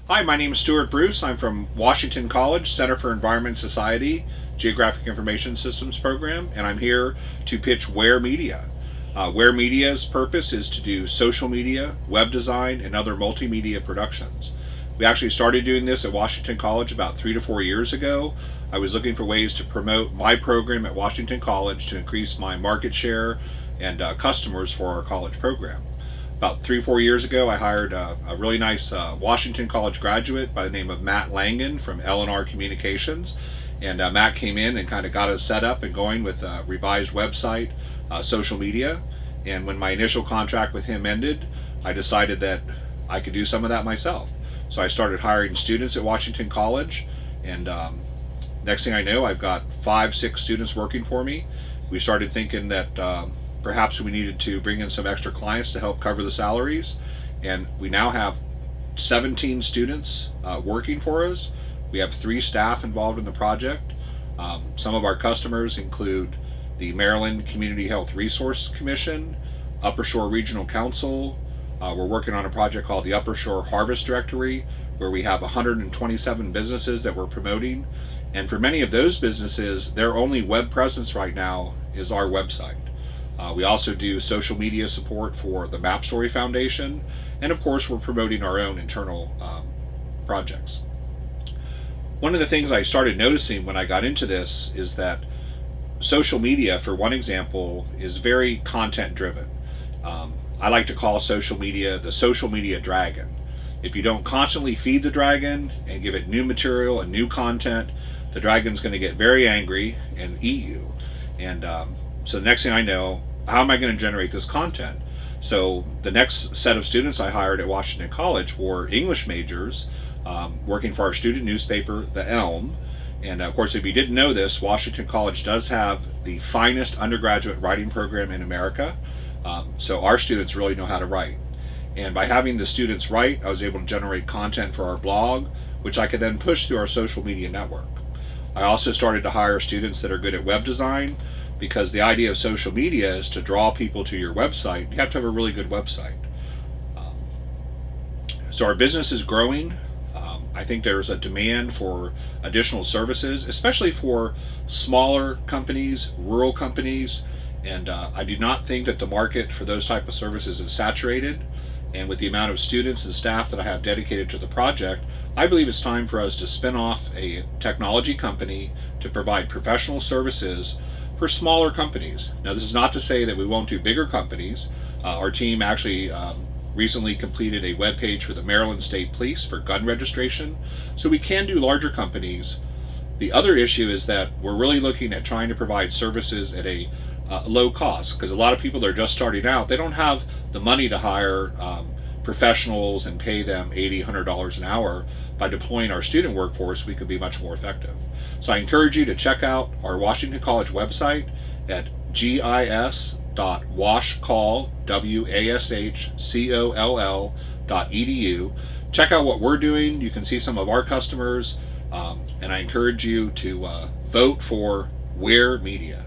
Hi, my name is Stuart Bruce. I'm from Washington College, Center for Environment and Society, Geographic Information Systems program, and I'm here to pitch Ware Media. Ware Media's purpose is to do social media, web design, and other multimedia productions. We actually started doing this at Washington College about 3 to 4 years ago. I was looking for ways to promote my program at Washington College to increase my market share and customers for our college program. About 3 or 4 years ago, I hired a really nice Washington College graduate by the name of Matt Langen from L&R Communications. And Matt came in and kind of got us set up and going with a revised website, social media. And when my initial contract with him ended, I decided that I could do some of that myself. So I started hiring students at Washington College, and next thing I know, I've got 5, 6 students working for me. We started thinking that perhaps we needed to bring in some extra clients to help cover the salaries, and we now have 17 students working for us. We have 3 staff involved in the project. Some of our customers include the Maryland Community Health Resource Commission, Upper Shore Regional Council. We're working on a project called the Upper Shore Harvest Directory, where we have 127 businesses that we're promoting. And for many of those businesses, their only web presence right now is our website. We also do social media support for the MapStory Foundation, and of course we're promoting our own internal projects. One of the things I started noticing when I got into this is that social media, for one example, is very content driven. I like to call social media the social media dragon. If you don't constantly feed the dragon and give it new material and new content, the dragon's going to get very angry and eat you. And so the next thing I know, how am I going to generate this content? So the next set of students I hired at Washington College were English majors working for our student newspaper, The Elm. And of course, if you didn't know this, Washington College does have the finest undergraduate writing program in America. So our students really know how to write. And by having the students write, I was able to generate content for our blog, which I could then push through our social media network. I also started to hire students that are good at web design, because the idea of social media is to draw people to your website. You have to have a really good website. So our business is growing. I think there's a demand for additional services, especially for smaller companies, rural companies, and I do not think that the market for those type of services is saturated. And with the amount of students and staff that I have dedicated to the project, I believe it's time for us to spin off a technology company to provide professional services for smaller companies. Now, this is not to say that we won't do bigger companies. Our team actually recently completed a web page for the Maryland State Police for gun registration, so we can do larger companies. The other issue is that we're really looking at trying to provide services at a low cost, because a lot of people that are just starting out, they don't have the money to hire professionals and pay them $80, $100 an hour. By deploying our student workforce, we could be much more effective. So I encourage you to check out our Washington College website at gis.washcoll.edu. Check out what we're doing. You can see some of our customers, and I encourage you to vote for Ware Media.